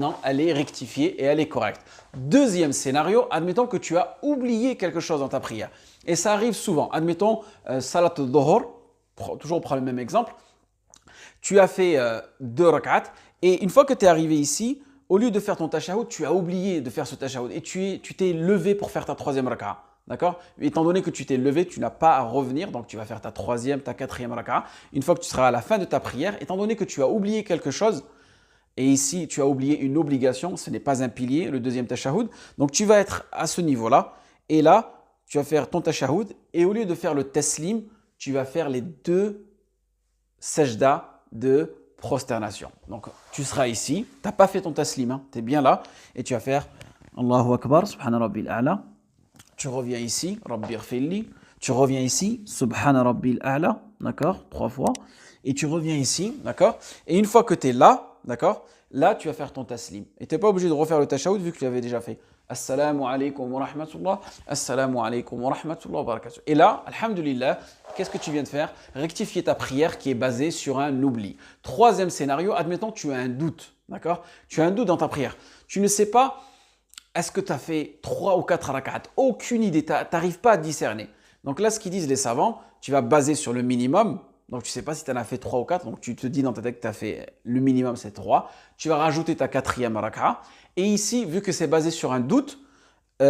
Non, elle est rectifiée et elle est correcte. Deuxième scénario, admettons que tu as oublié quelque chose dans ta prière. Et ça arrive souvent. Admettons, salat al-dhuhr, toujours prends le même exemple. Tu as fait deux rak'at et une fois que tu es arrivé ici, au lieu de faire ton tashahhud, tu as oublié de faire ce tashahhud et tu t'es levé pour faire ta troisième rak'a. D'accord? Étant donné que tu t'es levé, tu n'as pas à revenir, donc tu vas faire ta troisième, ta quatrième rak'a. Une fois que tu seras à la fin de ta prière, étant donné que tu as oublié quelque chose, et ici, tu as oublié une obligation, ce n'est pas un pilier, le deuxième tashahhud. Donc, tu vas être à ce niveau-là. Et là, tu vas faire ton tashahhud. Et au lieu de faire le taslim, tu vas faire les deux sajda de prosternation. Donc, tu seras ici. Tu n'as pas fait ton taslim, hein, tu es bien là. Et tu vas faire Allahu Akbar, Subhana Rabbil A'la. Tu reviens ici, Rabbi Irfilli. Tu reviens ici, Subhana Rabbil A'la. D'accord? 3 fois. Et tu reviens ici, d'accord? Et une fois que tu es là, d'accord? Là, tu vas faire ton taslim. Et tu n'es pas obligé de refaire le tashahhud vu que tu l'avais déjà fait. Assalamu alaikum wa rahmatullah. Assalamu alaikum wa rahmatullah wa barakatuh. Et là, alhamdulillah, qu'est-ce que tu viens de faire? Rectifier ta prière qui est basée sur un oubli. Troisième scénario, admettons que tu as un doute, d'accord? Tu as un doute dans ta prière. Tu ne sais pas, est-ce que tu as fait 3 ou 4 rak'at? Aucune idée, tu n'arrives pas à discerner. Donc là, ce qu'ils disent les savants, tu vas baser sur le minimum. Donc, tu ne sais pas si tu en as fait 3 ou 4. Donc, tu te dis dans ta tête que tu as fait le minimum, c'est 3. Tu vas rajouter ta quatrième rak'a. Et ici, vu que c'est basé sur un doute, tu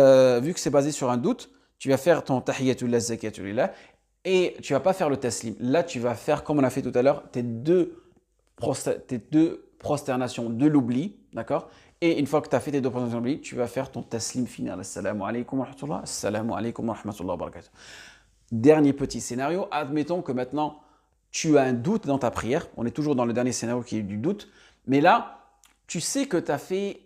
vas faire ton tahiyatullah, zakatulillah. Et tu ne vas pas faire le taslim. Là, tu vas faire, comme on a fait tout à l'heure, tes deux prosternations de l'oubli. D'accord? Et une fois que tu as fait tes deux prosternations de l'oubli, tu vas faire ton taslim final. Assalamu alaikum wa rahmatullah. Assalamu alaikum wa rahmatullah wa barakatuh. Dernier petit scénario. Admettons que maintenant, tu as un doute dans ta prière. On est toujours dans le dernier scénario qui est du doute. Mais là, tu sais que tu as fait